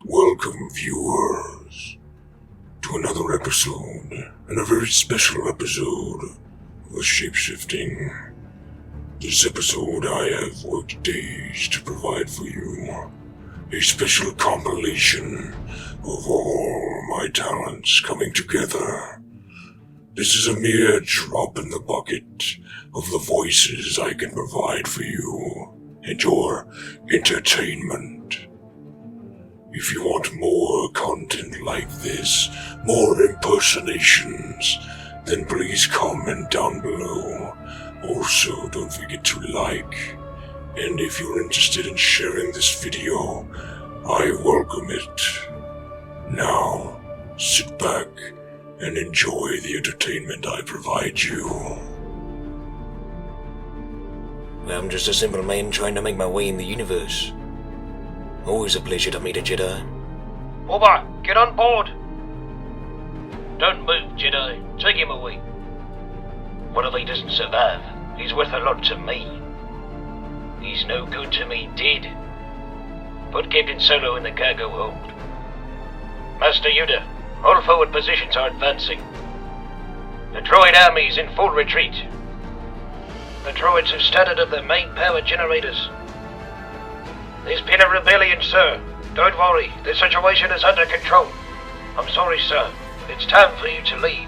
Welcome, viewers, to another episode, and a very special episode of the Shapeshifting. This episode I have worked days to provide for you. A special compilation of all my talents coming together. This is a mere drop in the bucket of the voices I can provide for you and your entertainment. If you want more content like this, more impersonations, then please comment down below. Also, don't forget to like, and if you're interested in sharing this video, I welcome it. Now, sit back and enjoy the entertainment I provide you. I'm just a simple man trying to make my way in the universe. Always a pleasure to meet a Jedi. Boba, get on board! Don't move, Jedi. Take him away. What if he doesn't survive? He's worth a lot to me. He's no good to me dead. Put Captain Solo in the cargo hold. Master Yoda, all forward positions are advancing. The droid army is in full retreat. The droids have started up their main power generators. There's been a rebellion, sir. Don't worry, the situation is under control. I'm sorry, sir. It's time for you to leave.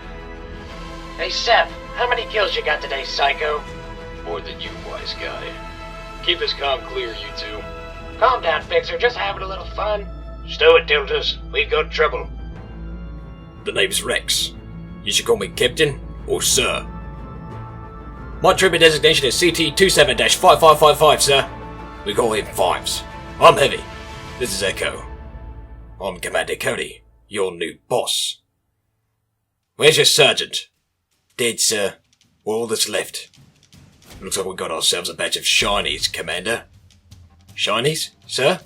Hey, Seth, how many kills you got today, psycho? More than you, wise guy. Keep this comm clear, you two. Calm down, Fixer, just having a little fun. Stow it, Dildos. We've got trouble. The name's Rex. You should call me Captain or Sir. My trooper designation is CT-27-5555, sir. We call him Fives. I'm Heavy. This is Echo. I'm Commander Cody, your new boss. Where's your sergeant? Dead, sir. All that's left. Looks like we got ourselves a batch of shinies, Commander. Shinies, sir?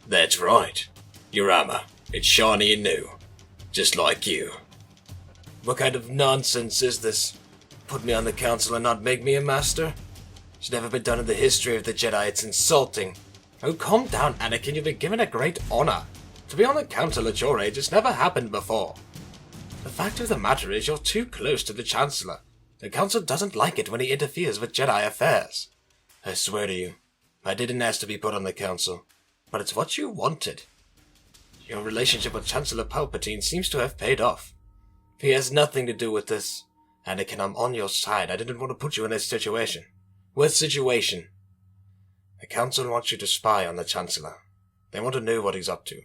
That's right. Your armor. It's shiny and new. Just like you. What kind of nonsense is this? Put me on the council and not make me a master? It's never been done in the history of the Jedi. It's insulting. Oh, calm down, Anakin. You've been given a great honor. To be on the council at your age, it's never happened before. The fact of the matter is you're too close to the Chancellor. The council doesn't like it when he interferes with Jedi affairs. I swear to you, I didn't ask to be put on the council, but it's what you wanted. Your relationship with Chancellor Palpatine seems to have paid off. He has nothing to do with this. Anakin, I'm on your side. I didn't want to put you in this situation. What situation? The council wants you to spy on the Chancellor. They want to know what he's up to.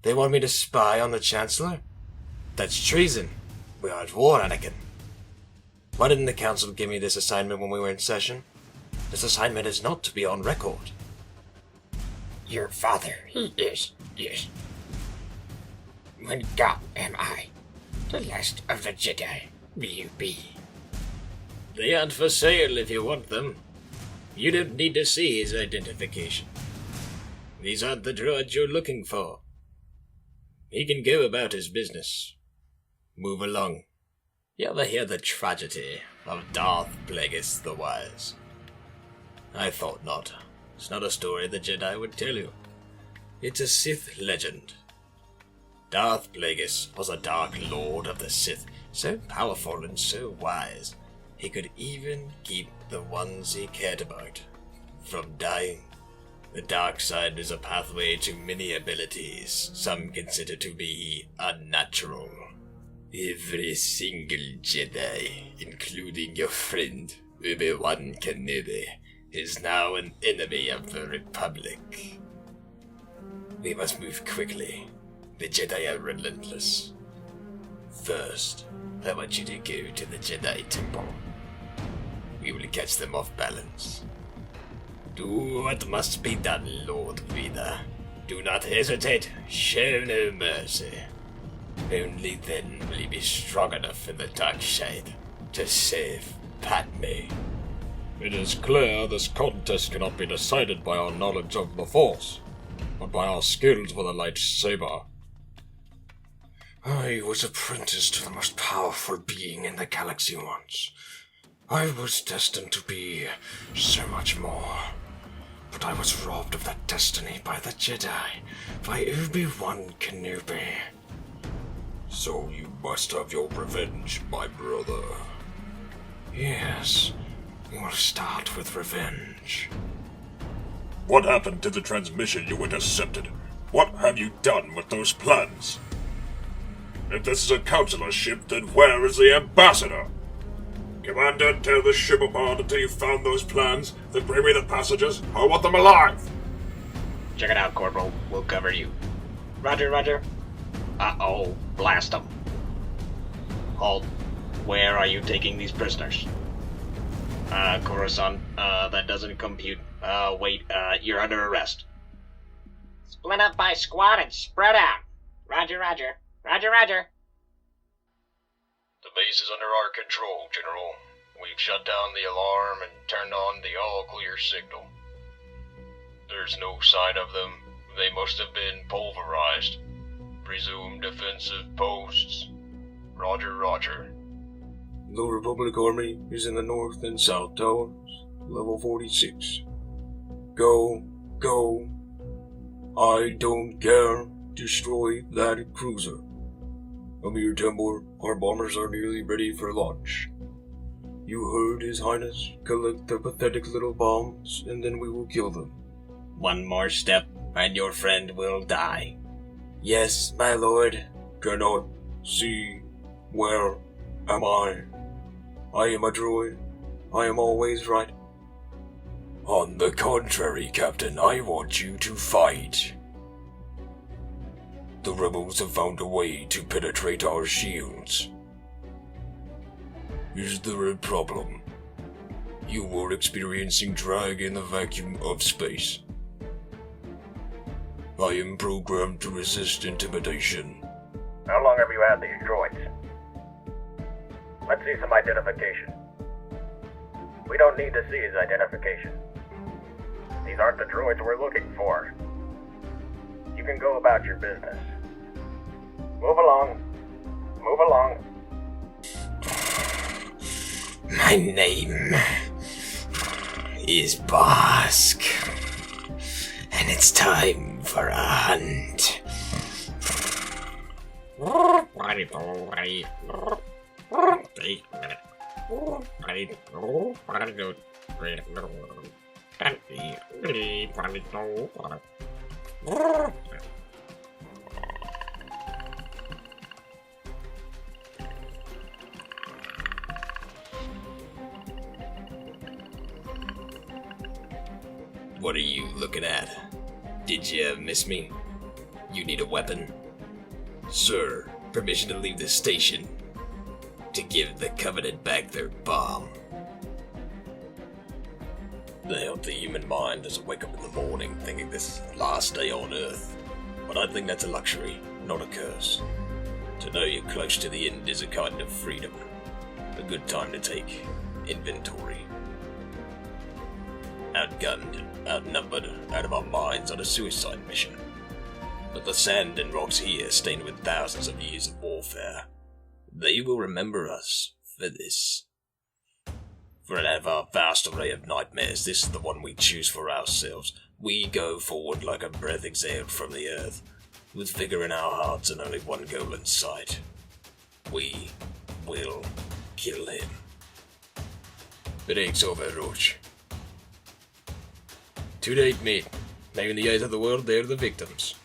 They want me to spy on the Chancellor? That's treason. We are at war, Anakin. Why didn't the council give me this assignment when we were in session? This assignment is not to be on record. Your father, he is, yes. When God am I, the last of the Jedi, will you be? They aren't for sale if you want them. You don't need to see his identification. These aren't the droids you're looking for. He can go about his business. Move along. You ever hear the tragedy of Darth Plagueis the Wise? I thought not. It's not a story the Jedi would tell you. It's a Sith legend. Darth Plagueis was a Dark Lord of the Sith, so powerful and so wise, he could even keep the ones he cared about from dying. The dark side is a pathway to many abilities some consider to be unnatural. Every single Jedi, including your friend Obi-Wan Kenobi, is now an enemy of the Republic. We must move quickly. The Jedi are relentless. First, I want you to go to the Jedi Temple. We will catch them off balance. Do what must be done, Lord Vader. Do not hesitate. Show no mercy. Only then will you be strong enough in the dark side to save Padme. It is clear this contest cannot be decided by our knowledge of the Force, but by our skills with a lightsaber. I was apprenticed to the most powerful being in the galaxy once. I was destined to be so much more. but I was robbed of that destiny by the Jedi, by Obi-Wan Kenobi. So you must have your revenge, my brother. Yes, we'll start with revenge. What happened to the transmission you intercepted? What have you done with those plans? If this is a counselor ship, then where is the ambassador? Commander, tear the ship apart until you found those plans, then bring me the passengers. I want them alive! Check it out, Corporal. We'll cover you. Roger, roger. Uh-oh. Blast them. Halt. Where are you taking these prisoners? Coruscant, that doesn't compute. Wait, you're under arrest. Split up by squad and spread out. Roger, roger. Roger, roger. The base is under our control, General. We've shut down the alarm and turned on the all-clear signal. There's no sign of them. They must have been pulverized. Presume defensive posts. Roger, roger. The Republic Army is in the north and south towers, level 46. Go, go. I don't care. Destroy that cruiser. Amir Tembor, our bombers are nearly ready for launch. You heard His Highness. Collect the pathetic little bombs, and then we will kill them. One more step, and your friend will die. Yes, my lord. Cannot see. Where am I? I am a droid. I am always right. On the contrary, Captain, I want you to fight. The rebels have found a way to penetrate our shields. Is there a problem? You were experiencing drag in the vacuum of space. I am programmed to resist intimidation. How long have you had these droids? Let's see some identification. We don't need to see his identification. These aren't the droids we're looking for. You can go about your business. Move along. Move along. My name is Bosk, and it's time for a hunt. What are you looking at? Did you miss me? You need a weapon? Sir, permission to leave the station. To give the Covenant back their bomb. The healthy human mind doesn't wake up in the morning thinking this is the last day on Earth. But I think that's a luxury, not a curse. To know you're close to the end is a kind of freedom. A good time to take inventory. Outgunned and outnumbered, out of our minds on a suicide mission. But the sand and rocks here, stained with thousands of years of warfare, they will remember us for this. For out of our vast array of nightmares, this is the one we choose for ourselves. We go forward like a breath exhaled from the earth, with vigor in our hearts and only one goal in sight. We will kill him. Breaks over, Roach. Too late, mate. Now in the eyes of the world, they're the victims.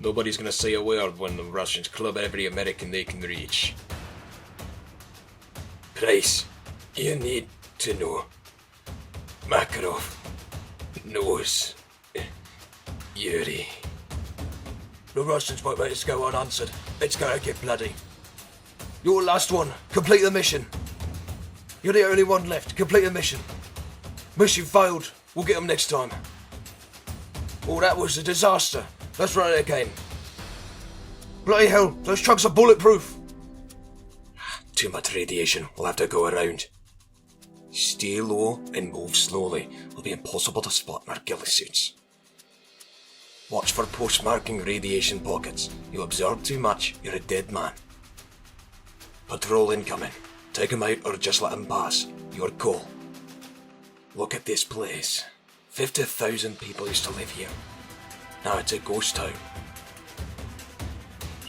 Nobody's gonna say a word when the Russians club every American they can reach. Price, you need to know. Makarov knows Yuri. The Russians won't let us go unanswered. It's gonna get bloody. You're the last one. Complete the mission. You're the only one left. Complete the mission. Mission failed. We'll get them next time. Oh, that was a disaster. Let's run it again. Bloody hell, those trucks are bulletproof. Too much radiation. We'll have to go around. Stay low and move slowly. It'll be impossible to spot in our ghillie suits. Watch for postmarking radiation pockets. You observe too much, you're a dead man. Patrol incoming. Take him out or just let him pass. Your call. Look at this place. 50,000 people used to live here. Now it's a ghost town.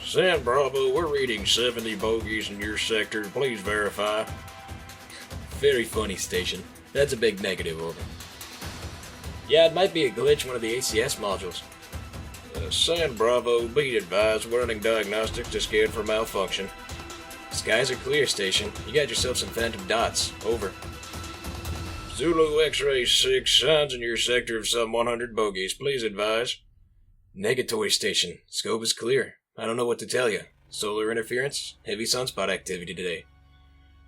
San Bravo, we're reading 70 bogeys in your sector. Please verify. Very funny, station. That's a big negative, over. Yeah, it might be a glitch in one of the ACS modules. San Bravo, be advised, we're running diagnostics to scan for malfunction. Skies are clear, station. You got yourself some phantom dots. Over. Zulu X-Ray 6, signs in your sector of some 100 bogeys. Please advise. Negatory, station. Scope is clear. I don't know what to tell you. Solar interference? Heavy sunspot activity today.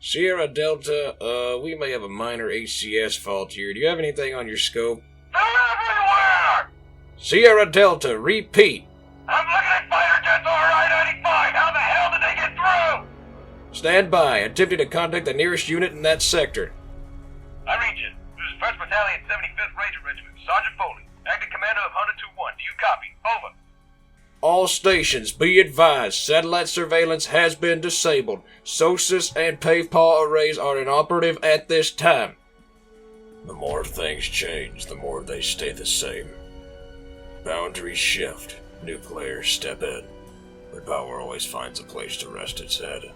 Sierra Delta, we may have a minor ACS fault here. Do you have anything on your scope? They're everywhere! Sierra Delta, repeat. I'm looking at fighter jets over I-95. How the hell did they get through? Stand by. Attempting to contact the nearest unit in that sector. I read you. This is 1st Battalion, 75th Ranger Regiment. Sergeant Foley, acting commander of Hunter 2-1. Do you copy? Over. All stations, be advised, satellite surveillance has been disabled. SOSUS and PavePaw arrays are inoperative at this time. The more things change, the more they stay the same. Boundaries shift, new players step in, but power always finds a place to rest its head.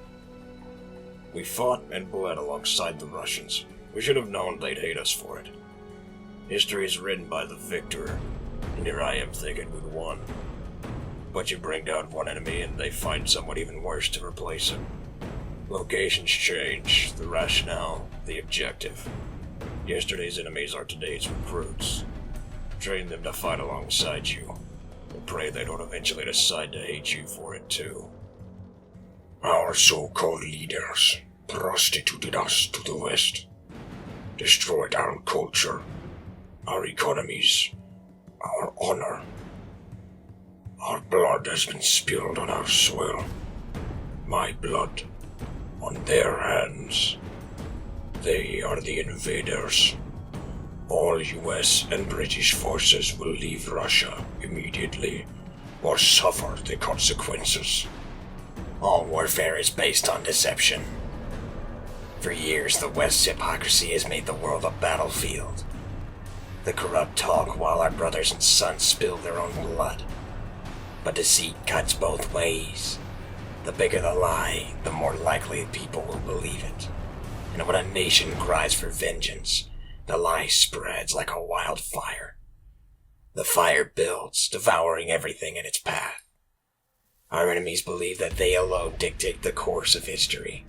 We fought and bled alongside the Russians. We should have known they'd hate us for it. History is written by the victor, and here I am thinking we'd won. But you bring down one enemy and they find someone even worse to replace him. Locations change, the rationale, the objective. Yesterday's enemies are today's recruits. Train them to fight alongside you, and pray they don't eventually decide to hate you for it too. Our so-called leaders prostituted us to the West, destroyed our culture, our economies, our honor. Our blood has been spilled on our soil. My blood on their hands. They are the invaders. All US and British forces will leave Russia immediately or suffer the consequences. All warfare is based on deception. For years, the West's hypocrisy has made the world a battlefield. The corrupt talk while our brothers and sons spill their own blood. But deceit cuts both ways. The bigger the lie, the more likely people will believe it. And when a nation cries for vengeance, the lie spreads like a wildfire. The fire builds, devouring everything in its path. Our enemies believe that they alone dictate the course of history.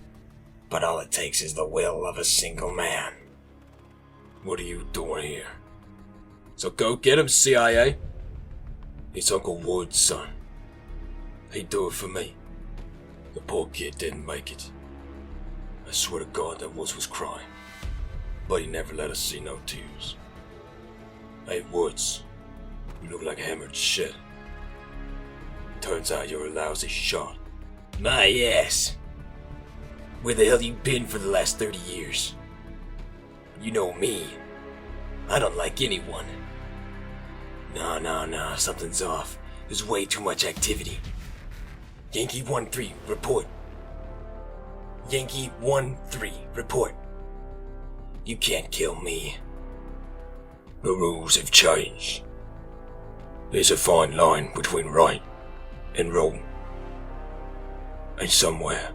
But all it takes is the will of a single man. What are you doing here? So go get him, CIA. It's Uncle Wood's son. He'd do it for me. The poor kid didn't make it. I swear to God that Woods was crying. But he never let us see no tears. Hey Woods, you look like hammered shit. Turns out you're a lousy shot. My yes. Where the hell you been for the last 30 years? You know me. I don't like anyone. No, something's off. There's way too much activity. Yankee 1-3, report. Yankee 1-3, report. You can't kill me. The rules have changed. There's a fine line between right and wrong. And somewhere,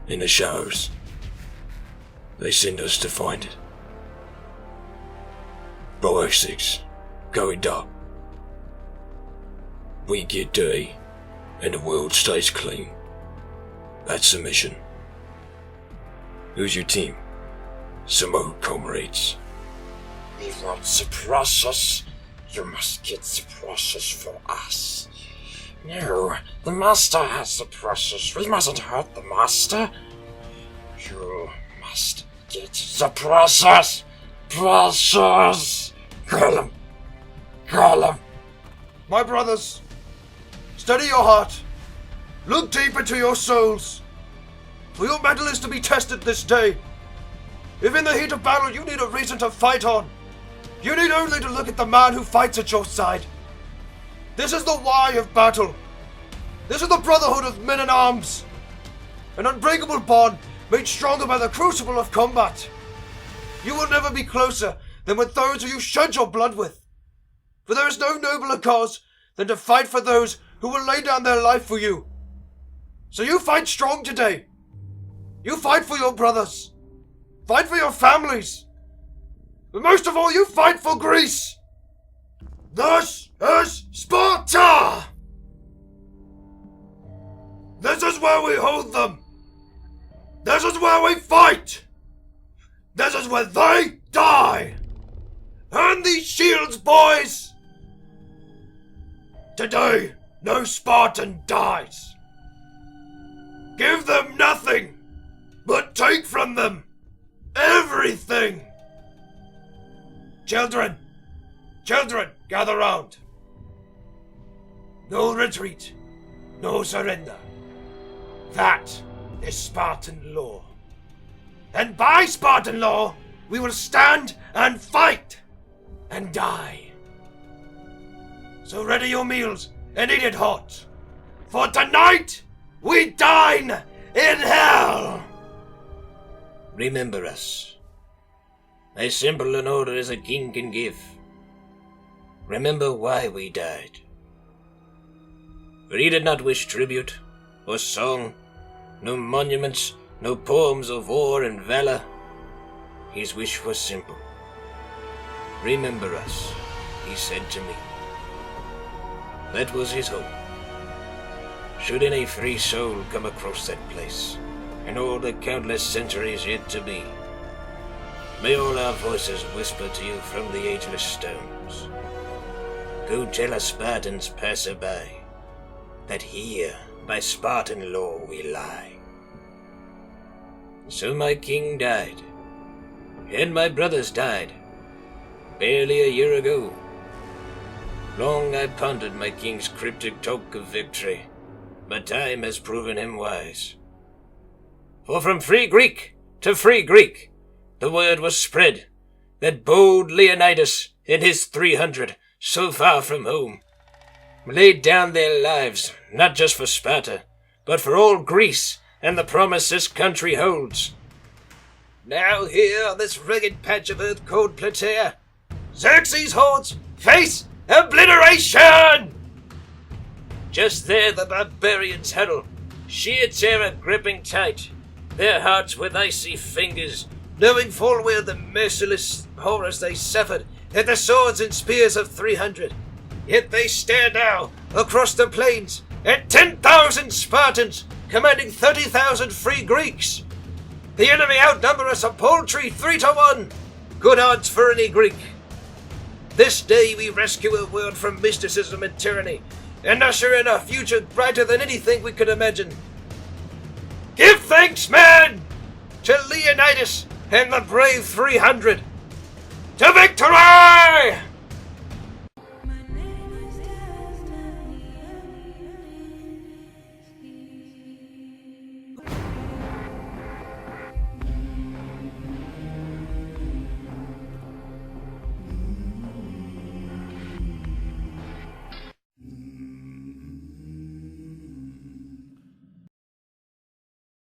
in the shadows, they send us to find it. Bravo 6, going dark. We get dirty, and the world stays clean. That's the mission. Who's your team? Some old comrades. They won't suppress us. You must get suppressors for us. No, the master has suppressors. We mustn't hurt the master. You must get suppressors. Pressures. Call him. Call him. My brothers, steady your heart. Look deep into your souls. For your mettle is to be tested this day. If in the heat of battle you need a reason to fight on, you need only to look at the man who fights at your side. This is the why of battle. This is the brotherhood of men in arms. An unbreakable bond made stronger by the crucible of combat. You will never be closer than with those who you shed your blood with. For there is no nobler cause than to fight for those who will lay down their life for you. So you fight strong today. You fight for your brothers. Fight for your families. But most of all, you fight for Greece. This is Sparta! This is where we hold them. This is where we fight. This is where they die. Earn these shields, boys. Today, no Spartan dies. Give them nothing, but take from them everything. Children, gather round. No retreat, no surrender. That is Spartan law. And by Spartan law, we will stand and fight and die. So ready your meals and eat it hot. For tonight, we dine in hell! Remember us. As simple an order as a king can give. Remember why we died. For he did not wish tribute, or song, no monuments, no poems of war and valor. His wish was simple. Remember us, he said to me. That was his hope. Should any free soul come across that place, in all the countless centuries yet to be, may all our voices whisper to you from the ageless stones. Go tell a Spartan's passerby that here by Spartan law we lie. So my king died, and my brothers died, barely a year ago. Long I pondered my king's cryptic talk of victory, but time has proven him wise. For from free Greek to free Greek, the word was spread that bold Leonidas and his 300, so far from home, laid down their lives, not just for Sparta, but for all Greece and the promise this country holds. Now here on this rugged patch of earth called Plataea, Xerxes' hordes face obliteration! Just there the barbarians huddle, sheer terror gripping tight, their hearts with icy fingers, knowing full well the merciless horrors they suffered at the swords and spears of 300. Yet they stare now across the plains at 10,000 Spartans commanding 30,000 free Greeks. The enemy outnumber us a paltry 3-1. Good odds for any Greek. This day we rescue a world from mysticism and tyranny, and usher in a future brighter than anything we could imagine. Give thanks, men, to Leonidas and the brave 300. To victory!